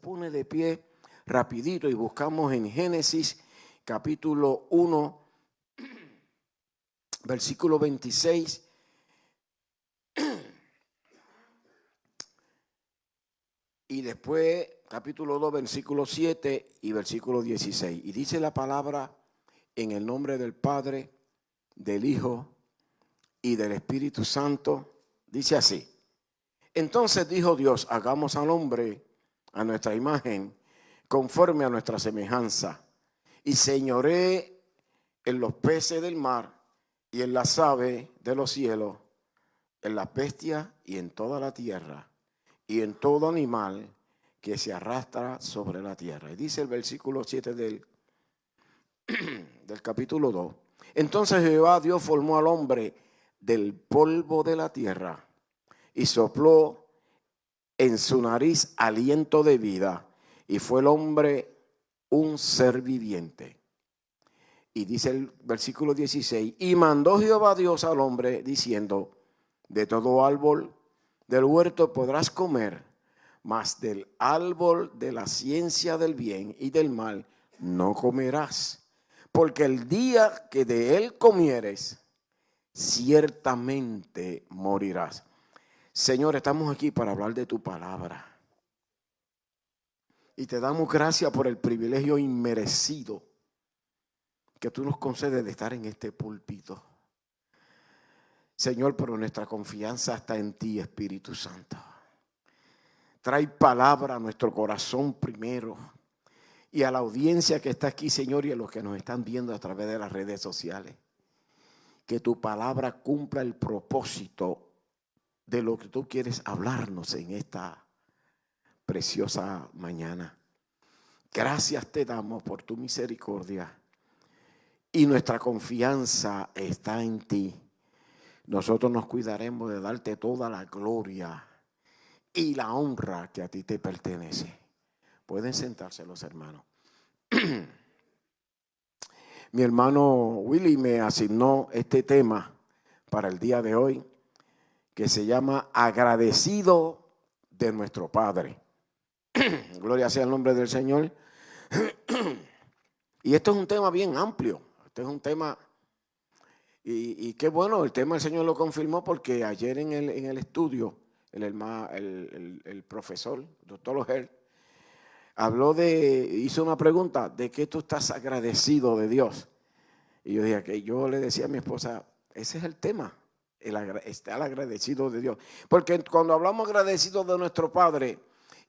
pone de pie rapidito y buscamos en Génesis capítulo 1, versículo 26. Y después capítulo 2, versículo 7 y versículo 16. Y dice la palabra: en el nombre del Padre, del Hijo y del Espíritu Santo. Dice así: entonces dijo Dios, hagamos al hombre a nuestra imagen, conforme a nuestra semejanza, y señoree en los peces del mar, y en las aves de los cielos, en las bestias y en toda la tierra, y en todo animal que se arrastra sobre la tierra. Y dice el versículo 7 del capítulo 2. Entonces Jehová Dios formó al hombre del polvo de la tierra y sopló en su nariz aliento de vida, y fue el hombre un ser viviente. Y dice el versículo 16: y mandó Jehová Dios al hombre diciendo: de todo árbol del huerto podrás comer, mas del árbol de la ciencia del bien y del mal no comerás, porque el día que de él comieres, ciertamente morirás. Señor, estamos aquí para hablar de tu palabra. Y te damos gracias por el privilegio inmerecido que tú nos concedes de estar en este púlpito. Señor, pero nuestra confianza está en ti, Espíritu Santo. Trae palabra a nuestro corazón primero. Y a la audiencia que está aquí, Señor, y a los que nos están viendo a través de las redes sociales. Que tu palabra cumpla el propósito de lo que tú quieres hablarnos en esta preciosa mañana. Gracias te damos por tu misericordia. Y nuestra confianza está en ti. Nosotros nos cuidaremos de darte toda la gloria y la honra que a ti te pertenece. Pueden sentarse los hermanos. Mi hermano Willy me asignó este tema para el día de hoy, que se llama agradecido de nuestro Padre. Gloria sea el nombre del Señor. Y esto es un tema bien amplio. Este es un tema, y qué bueno, el tema el Señor lo confirmó, porque ayer en el estudio, el profesor, doctor Ojer, hizo una pregunta: ¿de qué tú estás agradecido de Dios? Y yo le decía a mi esposa, ese es el tema, estar agradecido de Dios. Porque cuando hablamos agradecidos de nuestro Padre,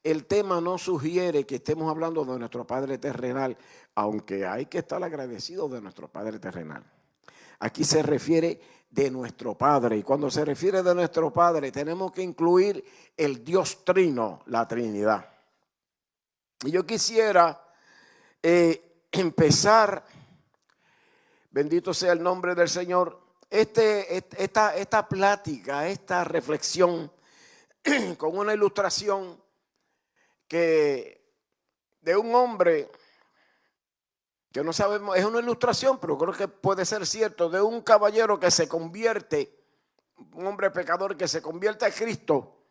el tema no sugiere que estemos hablando de nuestro Padre terrenal, aunque hay que estar agradecido de nuestro Padre terrenal. Aquí se refiere de nuestro Padre, y cuando se refiere de nuestro Padre tenemos que incluir el Dios Trino, la Trinidad. Y yo quisiera empezar, bendito sea el nombre del Señor, esta plática, esta reflexión con una ilustración de un hombre que no sabemos, es una ilustración, pero creo que puede ser cierto, de un caballero que se convierte, un hombre pecador que se convierte a Cristo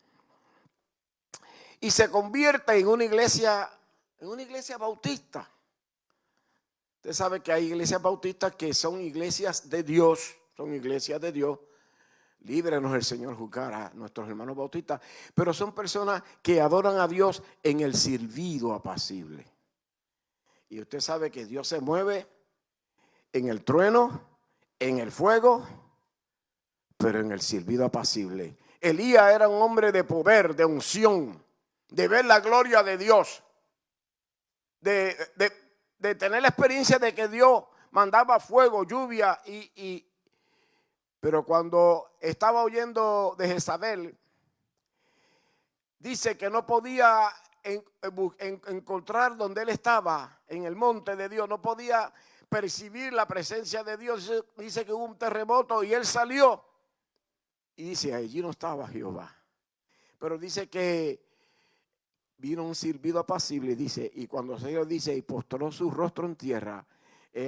y se convierte en una iglesia bautista. Usted sabe que hay iglesias bautistas que son iglesias de Dios, Líbrenos el Señor juzgar a nuestros hermanos bautistas, pero son personas que adoran a Dios en el silbido apacible. Y usted sabe que Dios se mueve en el trueno, en el fuego, pero en el silbido apacible. Elías era un hombre de poder, de unción, de ver la gloria de Dios, de tener la experiencia de que Dios mandaba fuego, lluvia, pero cuando estaba huyendo de Jezabel, dice que no podía encontrar donde él estaba, en el monte de Dios, no podía percibir la presencia de Dios. Dice que hubo un terremoto y él salió y dice, allí no estaba Jehová, pero dice que vino un silbido apacible, dice, y cuando el Señor dice, y postró su rostro en tierra,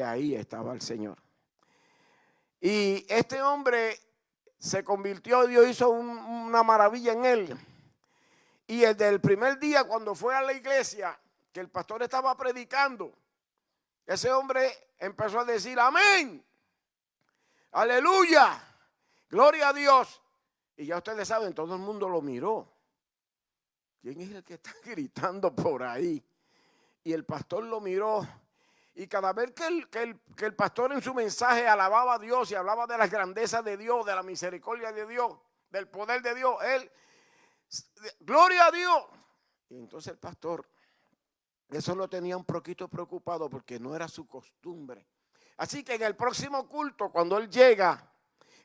ahí estaba el Señor. Y este hombre se convirtió, Dios hizo una maravilla en él. Y el del primer día cuando fue a la iglesia, que el pastor estaba predicando, ese hombre empezó a decir amén, aleluya, gloria a Dios. Y ya ustedes saben, todo el mundo lo miró. ¿Quién es el que está gritando por ahí? Y el pastor lo miró. Y cada vez que el pastor en su mensaje alababa a Dios y hablaba de las grandezas de Dios, de la misericordia de Dios, del poder de Dios, él, gloria a Dios. Y entonces el pastor, eso lo tenía un poquito preocupado porque no era su costumbre. Así que en el próximo culto, cuando él llega,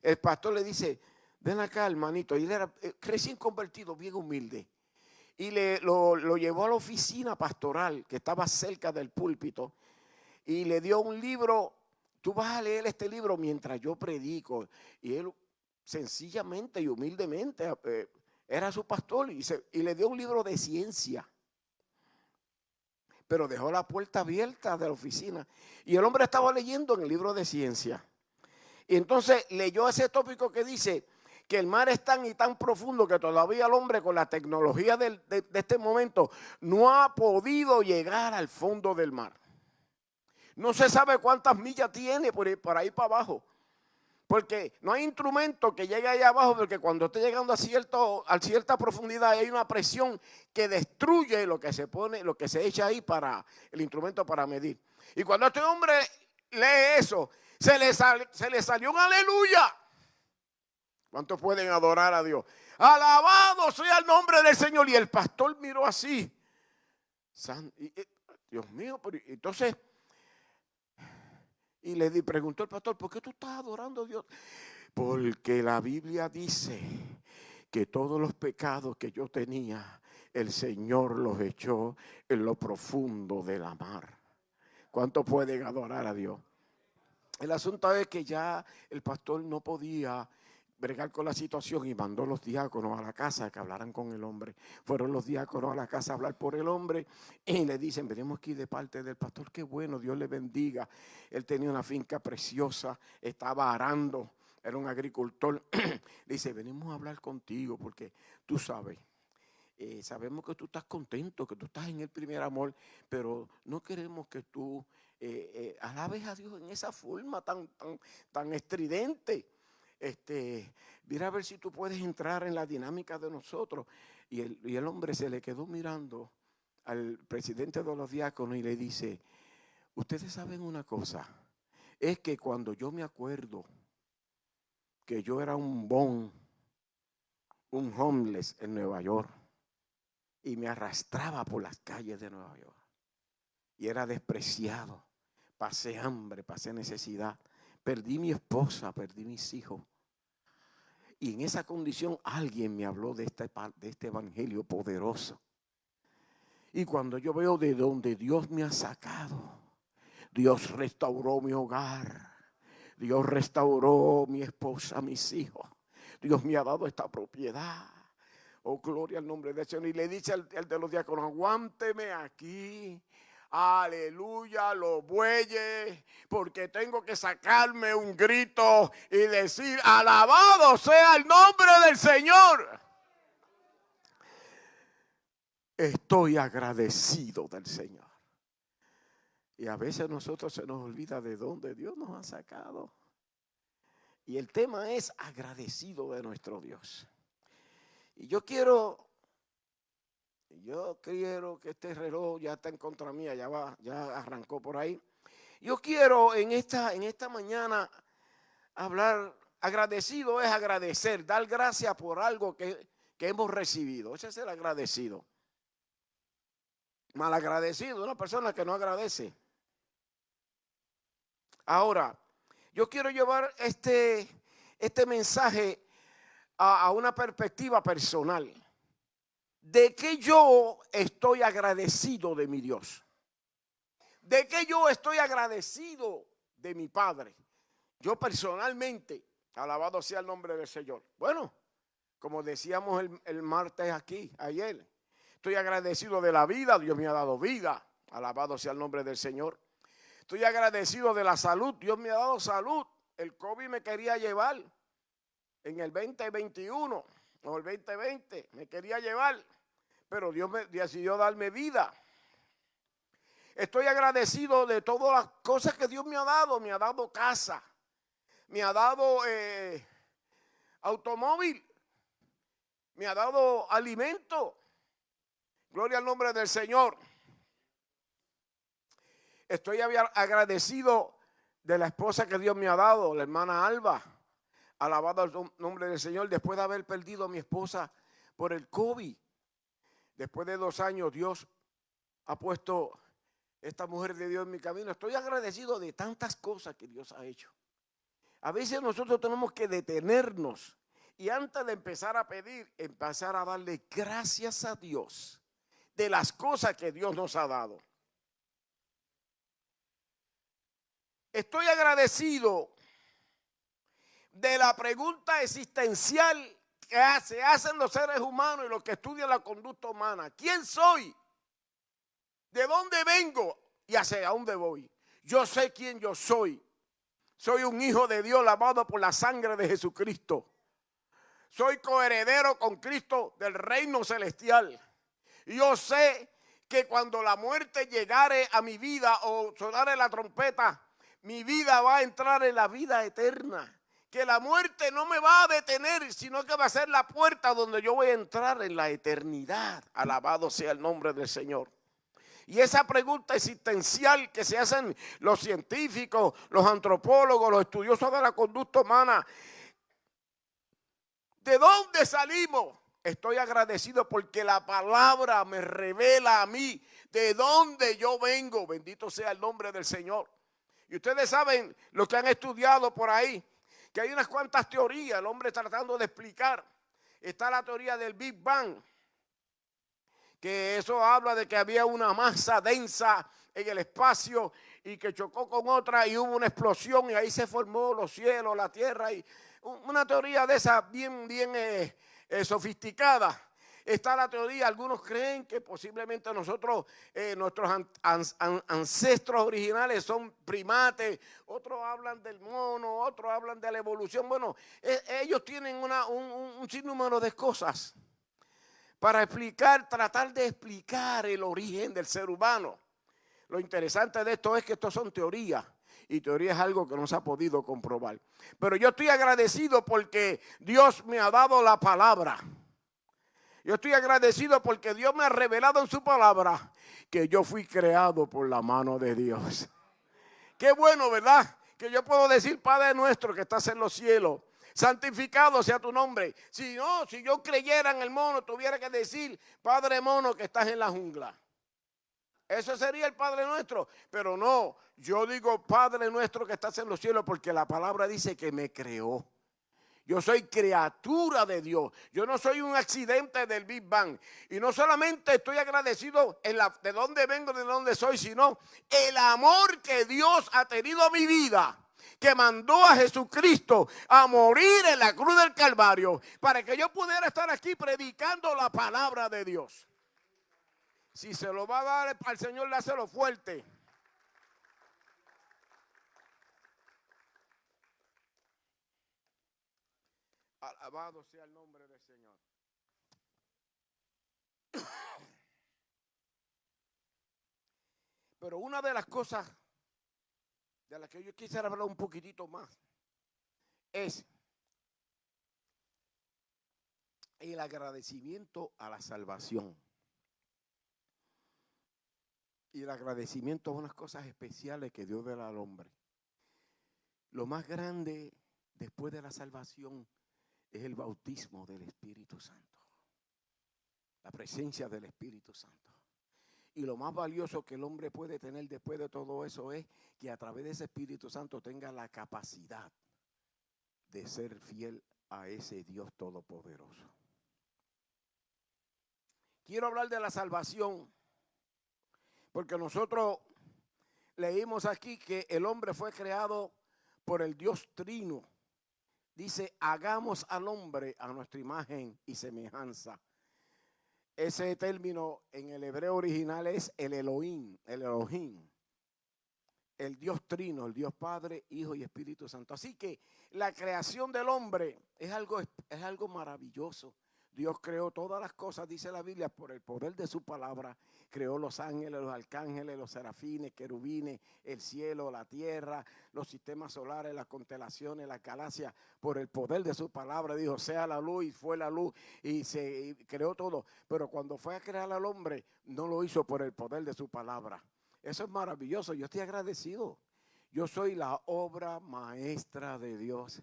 el pastor le dice, ven acá, hermanito. Y él era recién convertido, bien humilde. Y lo llevó a la oficina pastoral que estaba cerca del púlpito y le dio un libro. Tú vas a leer este libro mientras yo predico. Y él sencillamente y humildemente era su pastor y le dio un libro de ciencia. Pero dejó la puerta abierta de la oficina. Y el hombre estaba leyendo en el libro de ciencia. Y entonces leyó ese tópico que dice que el mar es tan y tan profundo que todavía el hombre con la tecnología de este momento no ha podido llegar al fondo del mar. No se sabe cuántas millas tiene por ahí para abajo. Porque no hay instrumento que llegue ahí abajo, porque cuando esté llegando a cierta profundidad hay una presión que destruye lo que se pone, lo que se echa ahí para el instrumento para medir. Y cuando este hombre lee eso, se le salió un aleluya. ¿Cuántos pueden adorar a Dios? Alabado sea el nombre del Señor. Y el pastor miró así. Dios mío, pero entonces, y le preguntó el pastor, ¿por qué tú estás adorando a Dios? Porque la Biblia dice que todos los pecados que yo tenía, el Señor los echó en lo profundo de la mar. ¿Cuántos pueden adorar a Dios? El asunto es que ya el pastor no podía bregar con la situación y mandó los diáconos a la casa que hablaran con el hombre. Fueron los diáconos a la casa a hablar por el hombre y le dicen, venimos aquí de parte del pastor, qué bueno, Dios le bendiga. Él tenía una finca preciosa, estaba arando, era un agricultor. Le dice, venimos a hablar contigo porque tú sabes, sabemos que tú estás contento, que tú estás en el primer amor, pero no queremos que tú alabes a Dios en esa forma tan estridente. Mira a ver si tú puedes entrar en la dinámica de nosotros. Y el hombre se le quedó mirando al presidente de los diáconos y le dice, ustedes saben una cosa, es que cuando yo me acuerdo que yo era un homeless en Nueva York y me arrastraba por las calles de Nueva York y era despreciado, pasé hambre, pasé necesidad, perdí mi esposa, perdí mis hijos. Y en esa condición alguien me habló de este evangelio poderoso. Y cuando yo veo de donde Dios me ha sacado, Dios restauró mi hogar, Dios restauró mi esposa, mis hijos, Dios me ha dado esta propiedad. Oh, gloria al nombre del Señor. Y le dice al de los diáconos, aguánteme aquí. Aleluya, los bueyes, porque tengo que sacarme un grito y decir, alabado sea el nombre del Señor. Estoy agradecido del Señor. Y a veces a nosotros se nos olvida de dónde Dios nos ha sacado. Y el tema es agradecido de nuestro Dios. Y yo quiero que este reloj ya está en contra mía, ya arrancó por ahí. Yo quiero en esta mañana hablar, agradecido es agradecer, dar gracias por algo que hemos recibido. Ese es el agradecido. Malagradecido, una persona que no agradece. Ahora, yo quiero llevar este mensaje a una perspectiva personal. ¿De qué yo estoy agradecido de mi Dios? ¿De qué yo estoy agradecido de mi Padre? Yo personalmente, alabado sea el nombre del Señor. Bueno, como decíamos el martes aquí, ayer, estoy agradecido de la vida, Dios me ha dado vida, alabado sea el nombre del Señor. Estoy agradecido de la salud, Dios me ha dado salud. El COVID me quería llevar en el 2021 o el 2020, me quería llevar. pero Dios me decidió darme vida. Estoy agradecido de todas las cosas que Dios me ha dado. Me ha dado casa, me ha dado automóvil, me ha dado alimento. Gloria al nombre del Señor. Estoy agradecido de la esposa que Dios me ha dado, la hermana Alba. Alabado el nombre del Señor. Después de haber perdido a mi esposa por el COVID, después de 2 años, Dios ha puesto esta mujer de Dios en mi camino. Estoy agradecido de tantas cosas que Dios ha hecho. A veces nosotros tenemos que detenernos y antes de empezar a pedir, empezar a darle gracias a Dios de las cosas que Dios nos ha dado. Estoy agradecido de la pregunta existencial que se hacen los seres humanos y los que estudian la conducta humana. ¿Quién soy? ¿De dónde vengo? ¿Y hacia dónde voy? Yo sé quién yo soy. Soy un hijo de Dios lavado por la sangre de Jesucristo. Soy coheredero con Cristo del reino celestial. Y yo sé que cuando la muerte llegare a mi vida o sonare la trompeta, mi vida va a entrar en la vida eterna. Que la muerte no me va a detener, sino que va a ser la puerta donde yo voy a entrar en la eternidad. Alabado sea el nombre del Señor. Y esa pregunta existencial que se hacen los científicos, los antropólogos, los estudiosos de la conducta humana, ¿de dónde salimos? Estoy agradecido porque la palabra me revela a mí de dónde yo vengo. Bendito sea el nombre del Señor. Y ustedes saben, los que han estudiado por ahí, que hay unas cuantas teorías, el hombre tratando de explicar. Está la teoría del Big Bang, que eso habla de que había una masa densa en el espacio y que chocó con otra y hubo una explosión y ahí se formó los cielos, la tierra, y una teoría de esa bien sofisticada. Está la teoría, algunos creen que posiblemente nosotros, nuestros ancestros originales son primates, otros hablan del mono, otros hablan de la evolución. Bueno, ellos tienen un sinnúmero de cosas para explicar, tratar de explicar el origen del ser humano. Lo interesante de esto es que estos son teorías. Y teoría es algo que no se ha podido comprobar. Pero yo estoy agradecido porque Dios me ha dado la palabra. Yo estoy agradecido porque Dios me ha revelado en su palabra que yo fui creado por la mano de Dios. Qué bueno, ¿verdad? Que yo puedo decir, Padre nuestro que estás en los cielos, santificado sea tu nombre. Si no, si yo creyera en el mono, tuviera que decir, Padre mono que estás en la jungla. Eso sería el Padre nuestro. Pero no, yo digo Padre nuestro que estás en los cielos porque la palabra dice que me creó. Yo soy criatura de Dios. Yo no soy un accidente del Big Bang. Y no solamente estoy agradecido de dónde vengo, de dónde soy, sino el amor que Dios ha tenido a mi vida, que mandó a Jesucristo a morir en la cruz del Calvario para que yo pudiera estar aquí predicando la palabra de Dios. Si se lo va a dar al Señor, dáselo fuerte. Alabado sea el nombre del Señor. Pero una de las cosas de las que yo quisiera hablar un poquitito más es el agradecimiento a la salvación. Y el agradecimiento a unas cosas especiales que Dios le da al hombre. Lo más grande después de la salvación es el bautismo del Espíritu Santo. La presencia del Espíritu Santo. Y lo más valioso que el hombre puede tener después de todo eso es que a través de ese Espíritu Santo tenga la capacidad de ser fiel a ese Dios todopoderoso. Quiero hablar de la salvación porque nosotros leímos aquí que el hombre fue creado por el Dios Trino. Dice, hagamos al hombre a nuestra imagen y semejanza. Ese término en el hebreo original es el Elohim, el Dios Trino, el Dios Padre, Hijo y Espíritu Santo. Así que la creación del hombre es algo maravilloso. Dios creó todas las cosas, dice la Biblia, por el poder de su palabra. Creó los ángeles, los arcángeles, los serafines, querubines, el cielo, la tierra, los sistemas solares, las constelaciones, las galaxias, por el poder de su palabra. Dijo, sea la luz, y fue la luz, y creó todo. Pero cuando fue a crear al hombre, no lo hizo por el poder de su palabra. Eso es maravilloso. Yo estoy agradecido. Yo soy la obra maestra de Dios.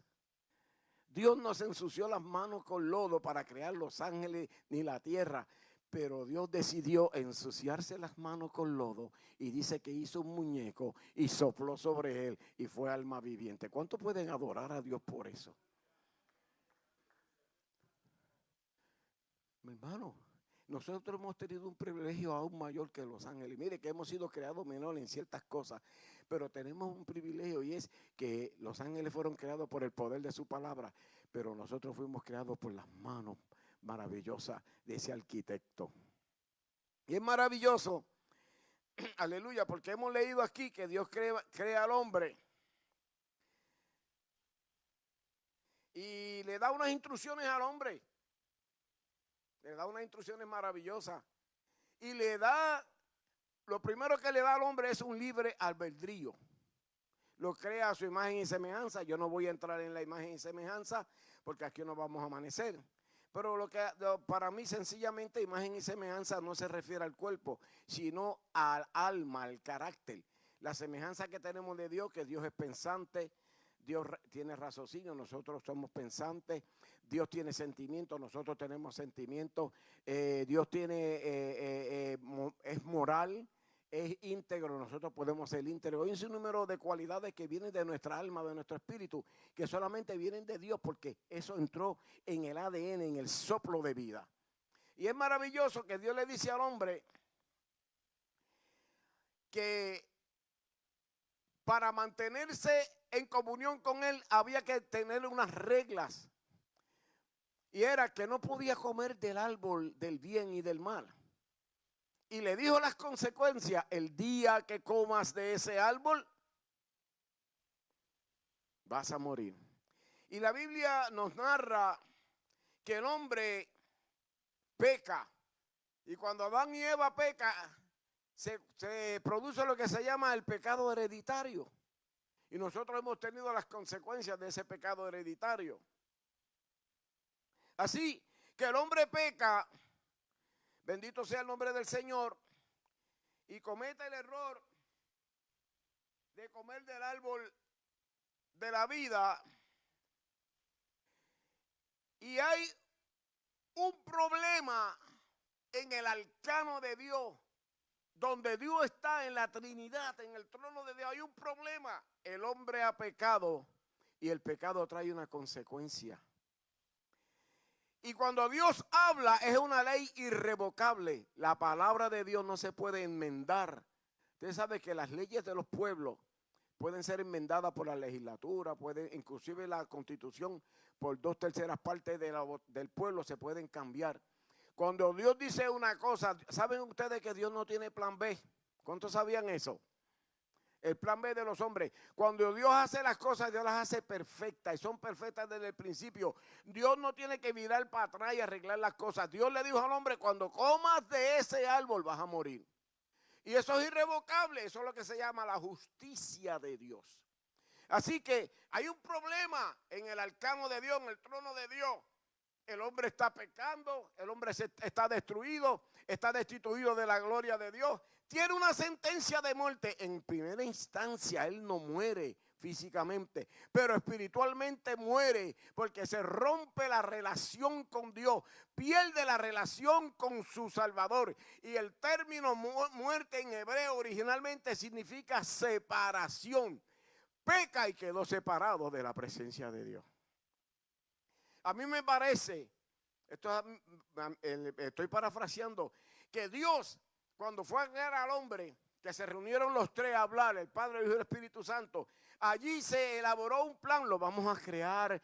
Dios no se ensució las manos con lodo para crear los ángeles ni la tierra, pero Dios decidió ensuciarse las manos con lodo y dice que hizo un muñeco y sopló sobre él y fue alma viviente. ¿Cuánto pueden adorar a Dios por eso? Mi hermano, nosotros hemos tenido un privilegio aún mayor que los ángeles. Mire que hemos sido creados menores en ciertas cosas, pero tenemos un privilegio y es que los ángeles fueron creados por el poder de su palabra, pero nosotros fuimos creados por las manos maravillosas de ese arquitecto. Y es maravilloso, aleluya, porque hemos leído aquí que Dios crea al hombre y le da unas instrucciones al hombre. Le da unas instrucciones maravillosas y le da, lo primero que le da al hombre es un libre albedrío. Lo crea a su imagen y semejanza. Yo no voy a entrar en la imagen y semejanza porque aquí no vamos a amanecer. Pero para mí sencillamente imagen y semejanza no se refiere al cuerpo, sino al alma, al carácter. La semejanza que tenemos de Dios, que Dios es pensante, Dios tiene raciocinio, nosotros somos pensantes. Dios tiene sentimientos, nosotros tenemos sentimientos. Dios es moral, es íntegro, nosotros podemos ser íntegros. Hay un sinnúmero de cualidades que vienen de nuestra alma, de nuestro espíritu, que solamente vienen de Dios porque eso entró en el ADN, en el soplo de vida. Y es maravilloso que Dios le dice al hombre que para mantenerse en comunión con Él había que tener unas reglas. Y era que no podía comer del árbol del bien y del mal. Y le dijo las consecuencias: el día que comas de ese árbol, vas a morir. Y la Biblia nos narra que el hombre peca. Y cuando Adán y Eva pecan, se produce lo que se llama el pecado hereditario. Y nosotros hemos tenido las consecuencias de ese pecado hereditario. Así que el hombre peca, bendito sea el nombre del Señor, y comete el error de comer del árbol de la vida. Y hay un problema en el arcano de Dios, donde Dios está en la Trinidad, en el trono de Dios. Hay un problema. El hombre ha pecado y el pecado trae una consecuencia. Y cuando Dios habla es una ley irrevocable. La palabra de Dios no se puede enmendar. Usted sabe que las leyes de los pueblos pueden ser enmendadas por la legislatura, inclusive la constitución, por 2/3 partes del pueblo se pueden cambiar. Cuando Dios dice una cosa, ¿saben ustedes que Dios no tiene plan B? ¿Cuántos sabían eso? El plan B de los hombres. Cuando Dios hace las cosas, Dios las hace perfectas y son perfectas desde el principio. Dios no tiene que mirar para atrás y arreglar las cosas. Dios le dijo al hombre: cuando comas de ese árbol vas a morir. Y eso es irrevocable. Eso es lo que se llama la justicia de Dios. Así que hay un problema en el arcano de Dios, en el trono de Dios. El hombre está pecando, el hombre está destruido, está destituido de la gloria de Dios. Tiene una sentencia de muerte. En primera instancia, él no muere físicamente, pero espiritualmente muere porque se rompe la relación con Dios, pierde la relación con su Salvador. Y el término muerte en hebreo originalmente significa separación. Peca y quedó separado de la presencia de Dios. A mí me parece, estoy parafraseando, que Dios, cuando fue a crear al hombre, que se reunieron los tres a hablar, el Padre, el Hijo y el Espíritu Santo, allí se elaboró un plan. Lo vamos a crear,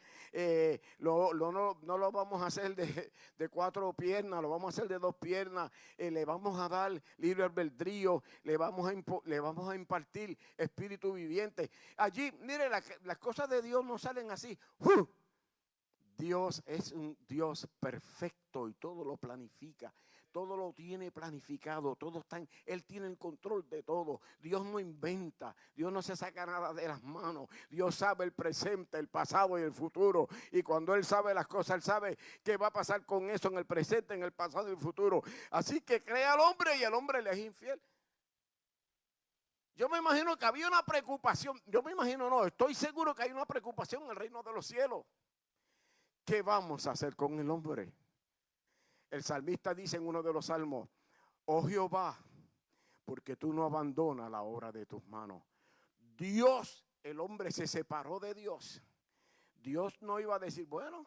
no lo vamos a hacer de 4 piernas, lo vamos a hacer de 2 piernas, le vamos a dar libre albedrío, le vamos a impartir espíritu viviente. Allí, mire, las cosas de Dios no salen así. Dios es un Dios perfecto y todo lo planifica. Todo lo tiene planificado, todo está Él tiene el control de todo. Dios no inventa, Dios no se saca nada de las manos. Dios sabe el presente, el pasado y el futuro. Y cuando Él sabe las cosas, Él sabe qué va a pasar con eso en el presente, en el pasado y el futuro. Así que crea al hombre y el hombre le es infiel. Yo me imagino que había una preocupación, estoy seguro que hay una preocupación en el reino de los cielos. ¿Qué vamos a hacer con el hombre? El salmista dice en uno de los salmos: oh Jehová, porque tú no abandonas la obra de tus manos. Dios, el hombre se separó de Dios. Dios no iba a decir, bueno,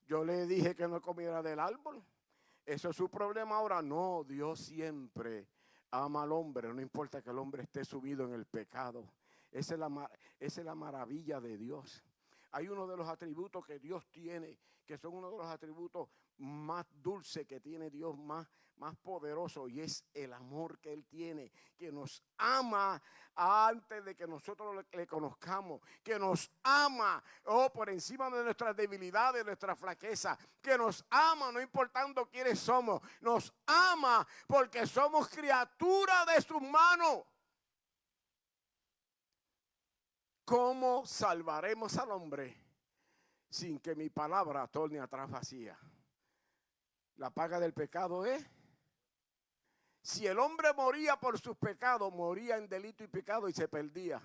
yo le dije que no comiera del árbol, eso es su problema ahora. No, Dios siempre ama al hombre, no importa que el hombre esté sumido en el pecado. Esa es la maravilla de Dios. Hay uno de los atributos que Dios tiene, que son uno de los atributos más dulces que tiene Dios, más poderoso, y es el amor que Él tiene, que nos ama antes de que nosotros le conozcamos, que nos ama por encima de nuestras debilidades, nuestra flaqueza, que nos ama no importando quiénes somos, nos ama porque somos criaturas de sus manos. ¿Cómo salvaremos al hombre sin que mi palabra torne atrás vacía? La paga del pecado es, si el hombre moría por sus pecados, moría en delito y pecado y se perdía.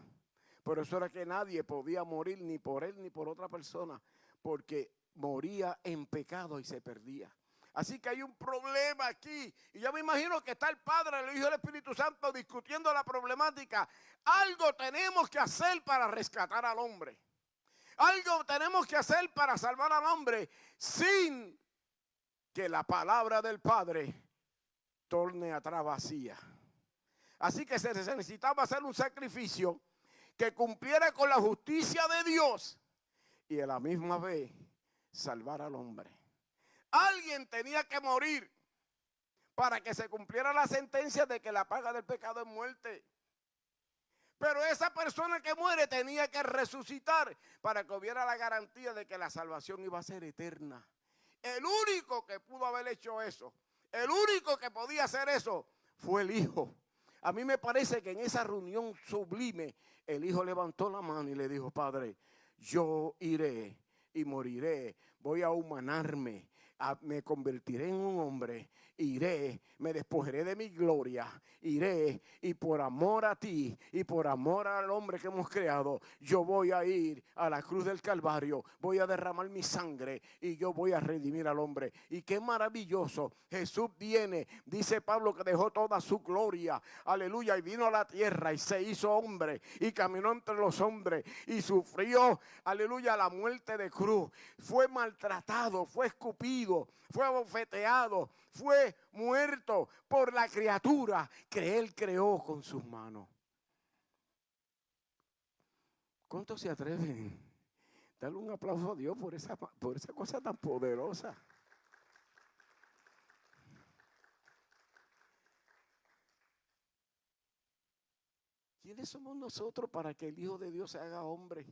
Por eso era que nadie podía morir ni por él ni por otra persona, porque moría en pecado y se perdía. Así que hay un problema aquí. Y yo me imagino que está el Padre, el Hijo y el Espíritu Santo discutiendo la problemática. Algo tenemos que hacer para rescatar al hombre. Algo tenemos que hacer para salvar al hombre sin que la palabra del Padre torne atrás vacía. Así que se necesitaba hacer un sacrificio que cumpliera con la justicia de Dios y a la misma vez salvar al hombre. Alguien tenía que morir para que se cumpliera la sentencia de que la paga del pecado es muerte. Pero esa persona que muere tenía que resucitar para que hubiera la garantía de que la salvación iba a ser eterna. El único que pudo haber hecho eso, el único que podía hacer eso, fue el Hijo. A mí me parece que en esa reunión sublime, el Hijo levantó la mano y le dijo: Padre, yo iré y moriré, voy a humanarme, me convertiré en un hombre, iré, me despojaré de mi gloria, iré y por amor a ti y por amor al hombre que hemos creado, yo voy a ir a la cruz del Calvario, voy a derramar mi sangre y yo voy a redimir al hombre. Y qué maravilloso, Jesús viene, dice Pablo, que dejó toda su gloria, aleluya, y vino a la tierra y se hizo hombre y caminó entre los hombres y sufrió, aleluya, la muerte de cruz, fue maltratado, fue escupido, fue abofeteado, fue muerto por la criatura que Él creó con sus manos. ¿Cuántos se atreven? Dale un aplauso a Dios por esa cosa tan poderosa. ¿Quiénes somos nosotros para que el Hijo de Dios se haga hombre?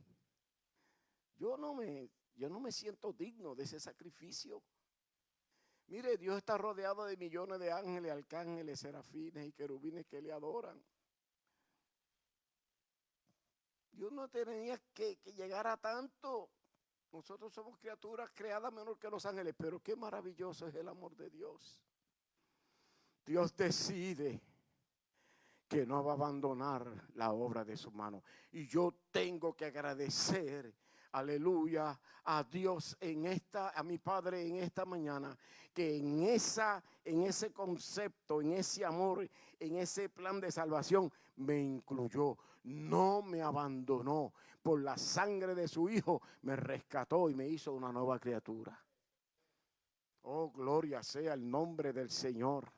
Yo no me siento digno de ese sacrificio. Mire, Dios está rodeado de millones de ángeles, arcángeles, serafines y querubines que le adoran. Dios no tenía que llegar a tanto. Nosotros somos criaturas creadas menor que los ángeles, pero qué maravilloso es el amor de Dios. Dios decide que no va a abandonar la obra de su mano. Y yo tengo que agradecer, aleluya, a Dios a mi Padre en esta mañana, que en ese concepto, en ese amor, en ese plan de salvación, me incluyó, no me abandonó. Por la sangre de su Hijo me rescató y me hizo una nueva criatura. Oh, gloria sea el nombre del Señor.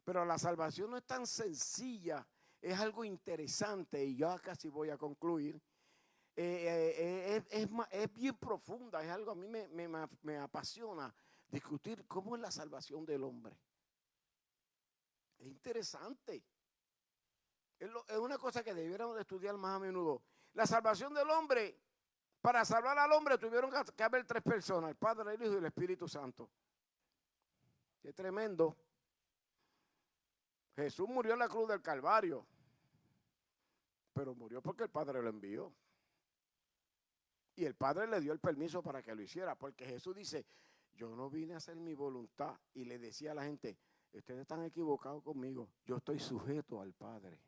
Pero la salvación no es tan sencilla, es algo interesante y ya casi voy a concluir. Es bien profunda, es algo a mí me apasiona discutir cómo es la salvación del hombre. Es interesante. Es una cosa que debiéramos de estudiar más a menudo. La salvación del hombre Para salvar al hombre tuvieron que haber 3 personas, el Padre, el Hijo y el Espíritu Santo. Qué tremendo. Jesús murió en la cruz del Calvario, pero murió porque el Padre lo envió. Y el Padre le dio el permiso para que lo hiciera, porque Jesús dice, yo no vine a hacer mi voluntad. Y le decía a la gente, ustedes están equivocados conmigo, yo estoy sujeto al Padre.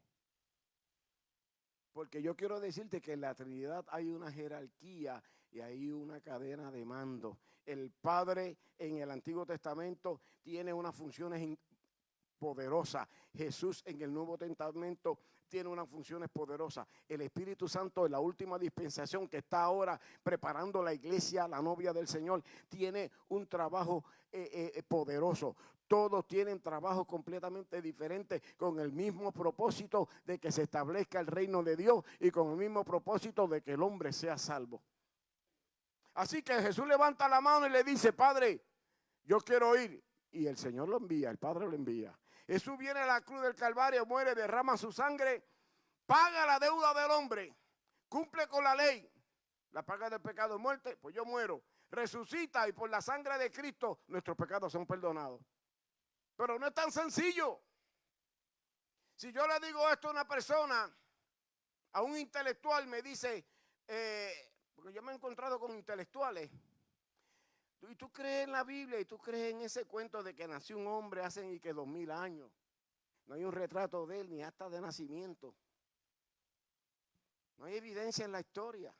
Porque yo quiero decirte que en la Trinidad hay una jerarquía y hay una cadena de mando. El Padre en el Antiguo Testamento tiene unas funciones poderosas. Jesús en el Nuevo Testamento tiene unas funciones poderosas. El Espíritu Santo en la última dispensación que está ahora preparando la iglesia, la novia del Señor, tiene un trabajo poderoso. Todos tienen trabajos completamente diferentes con el mismo propósito de que se establezca el reino de Dios y con el mismo propósito de que el hombre sea salvo. Así que Jesús levanta la mano y le dice, Padre, yo quiero ir. Y el Señor lo envía, el Padre lo envía. Jesús viene a la cruz del Calvario, muere, derrama su sangre, paga la deuda del hombre, cumple con la ley. La paga del pecado es muerte, pues yo muero. Resucita y por la sangre de Cristo nuestros pecados son perdonados. Pero no es tan sencillo. Si yo le digo esto a una persona, a un intelectual, me dice, porque yo me he encontrado con intelectuales, y tú crees en la Biblia y tú crees en ese cuento de que nació un hombre hace y que 2000 años. No hay un retrato de él ni acta de nacimiento. No hay evidencia en la historia.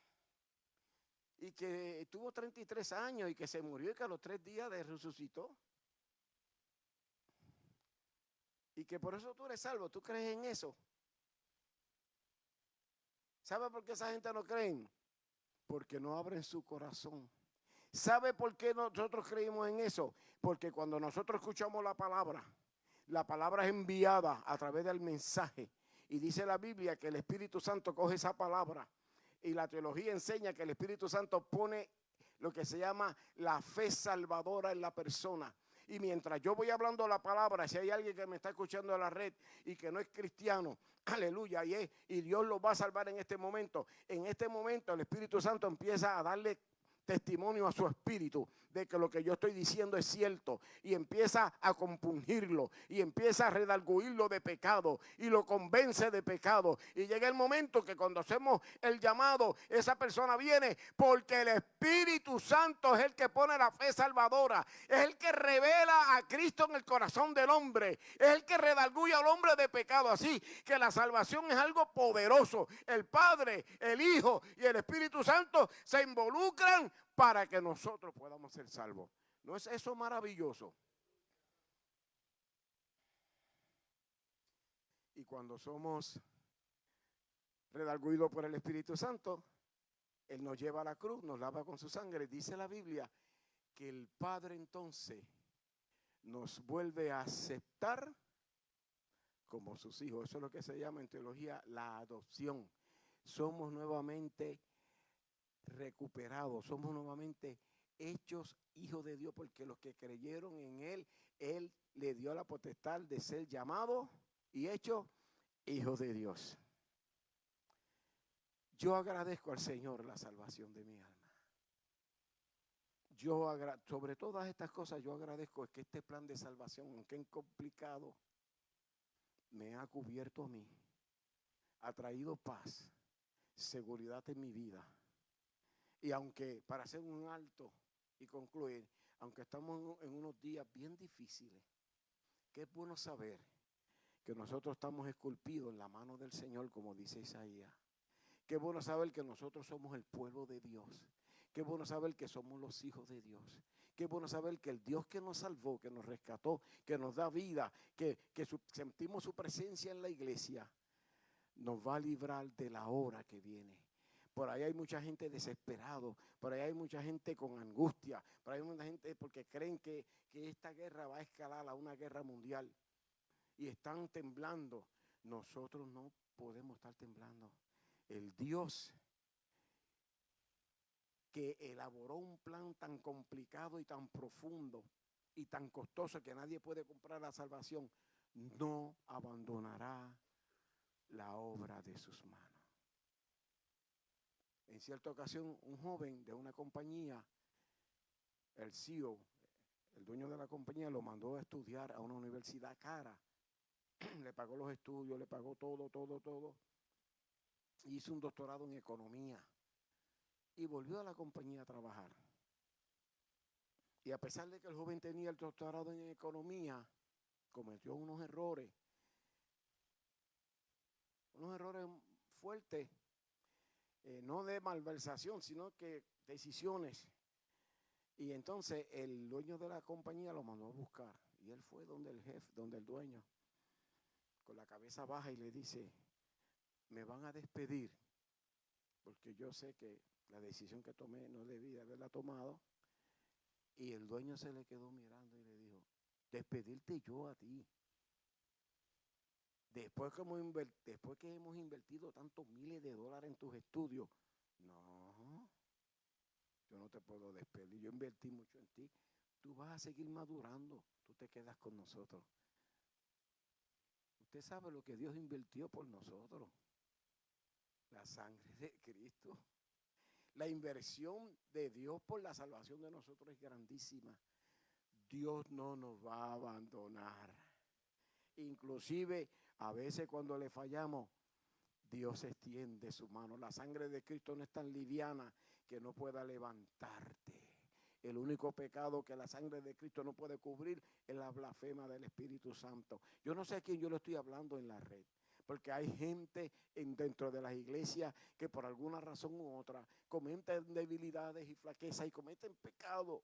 Y que tuvo 33 años y que se murió y que a los 3 días resucitó. Y que por eso tú eres salvo. ¿Tú crees en eso? ¿Sabe por qué esa gente no cree? Porque no abren su corazón. ¿Sabe por qué nosotros creímos en eso? Porque cuando nosotros escuchamos la palabra es enviada a través del mensaje. Y dice la Biblia que el Espíritu Santo coge esa palabra. Y la teología enseña que el Espíritu Santo pone lo que se llama la fe salvadora en la persona. Y mientras yo voy hablando la palabra, si hay alguien que me está escuchando en la red y que no es cristiano, aleluya, y Dios lo va a salvar en este momento. En este momento el Espíritu Santo empieza a darle testimonio a su espíritu de que lo que yo estoy diciendo es cierto, y empieza a compungirlo y empieza a redarguirlo de pecado y lo convence de pecado, y llega el momento que cuando hacemos el llamado, esa persona viene porque el Espíritu Santo es el que pone la fe salvadora, es el que revela a Cristo en el corazón del hombre, es el que redarguye al hombre de pecado. Así que la salvación es algo poderoso. El Padre, el Hijo y el Espíritu Santo se involucran para que nosotros podamos ser salvos. ¿No es eso maravilloso? Y cuando somos redarguidos por el Espíritu Santo, Él nos lleva a la cruz, nos lava con su sangre. Dice la Biblia que el Padre entonces nos vuelve a aceptar como sus hijos. Eso es lo que se llama en teología la adopción. Somos nuevamente recuperados, somos nuevamente hechos hijos de Dios, porque los que creyeron en Él le dio la potestad de ser llamados y hechos hijos de Dios. Yo agradezco al Señor la salvación de mi alma. Sobre todas estas cosas, yo agradezco que este plan de salvación, aunque es complicado, me ha cubierto a mí, ha traído paz, seguridad en mi vida. Y aunque, para hacer un alto y concluir, aunque estamos en unos días bien difíciles, que es bueno saber que nosotros estamos esculpidos en la mano del Señor, como dice Isaías. Qué bueno saber que nosotros somos el pueblo de Dios. Qué bueno saber que somos los hijos de Dios. Qué bueno saber que el Dios que nos salvó, que nos rescató, que nos da vida, que sentimos su presencia en la iglesia, nos va a librar de la hora que viene. Por ahí hay mucha gente desesperado, por ahí hay mucha gente con angustia, por ahí hay mucha gente porque creen que esta guerra va a escalar a una guerra mundial y están temblando. Nosotros no podemos estar temblando. El Dios que elaboró un plan tan complicado y tan profundo y tan costoso que nadie puede comprar la salvación, no abandonará la obra de sus manos. En cierta ocasión, un joven de una compañía, el CEO, el dueño de la compañía, lo mandó a estudiar a una universidad cara. Le pagó los estudios, le pagó todo. Hizo un doctorado en economía y volvió a la compañía a trabajar. Y a pesar de que el joven tenía el doctorado en economía, cometió unos errores fuertes, no de malversación, sino que decisiones. Y entonces el dueño de la compañía lo mandó a buscar. Y él fue donde el jefe, donde el dueño, con la cabeza baja, y le dice: me van a despedir, porque yo sé que la decisión que tomé no debía haberla tomado. Y el dueño se le quedó mirando y le dijo: despedirte yo a ti. Después que hemos invertido tantos miles de dólares en tus estudios. No, yo no te puedo despedir. Yo invertí mucho en ti. Tú vas a seguir madurando. Tú te quedas con nosotros. Usted sabe lo que Dios invirtió por nosotros. La sangre de Cristo. La inversión de Dios por la salvación de nosotros es grandísima. Dios no nos va a abandonar. Inclusive, a veces cuando le fallamos, Dios extiende su mano. La sangre de Cristo no es tan liviana que no pueda levantarte. El único pecado que la sangre de Cristo no puede cubrir es la blasfema del Espíritu Santo. Yo no sé a quién yo le estoy hablando en la red, porque hay gente dentro de las iglesias que por alguna razón u otra cometen debilidades y flaquezas y cometen pecado.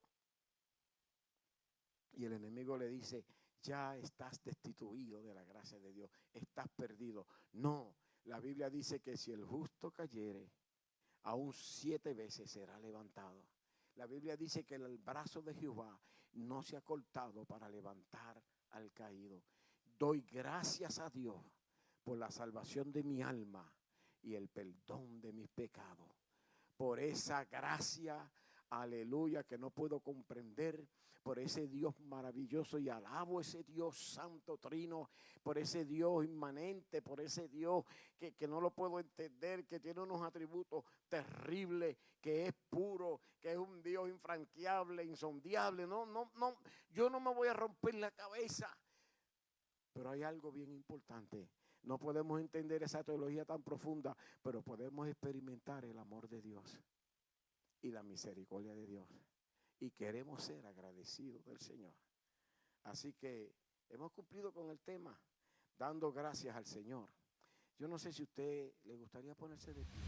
Y el enemigo le dice: ya estás destituido de la gracia de Dios, estás perdido. No, la Biblia dice que si el justo cayere, aún 7 veces será levantado. La Biblia dice que el brazo de Jehová no se ha cortado para levantar al caído. Doy gracias a Dios por la salvación de mi alma y el perdón de mis pecados. Por esa gracia, aleluya, que no puedo comprender, por ese Dios maravilloso, y alabo ese Dios santo trino, por ese Dios inmanente, por ese Dios que no lo puedo entender, que tiene unos atributos terribles, que es puro, que es un Dios infranqueable, insondiable. No, yo no me voy a romper la cabeza. Pero hay algo bien importante. No podemos entender esa teología tan profunda, pero podemos experimentar el amor de Dios y la misericordia de Dios. Y queremos ser agradecidos del Señor. Así que hemos cumplido con el tema, dando gracias al Señor. Yo no sé si a usted le gustaría ponerse de pie.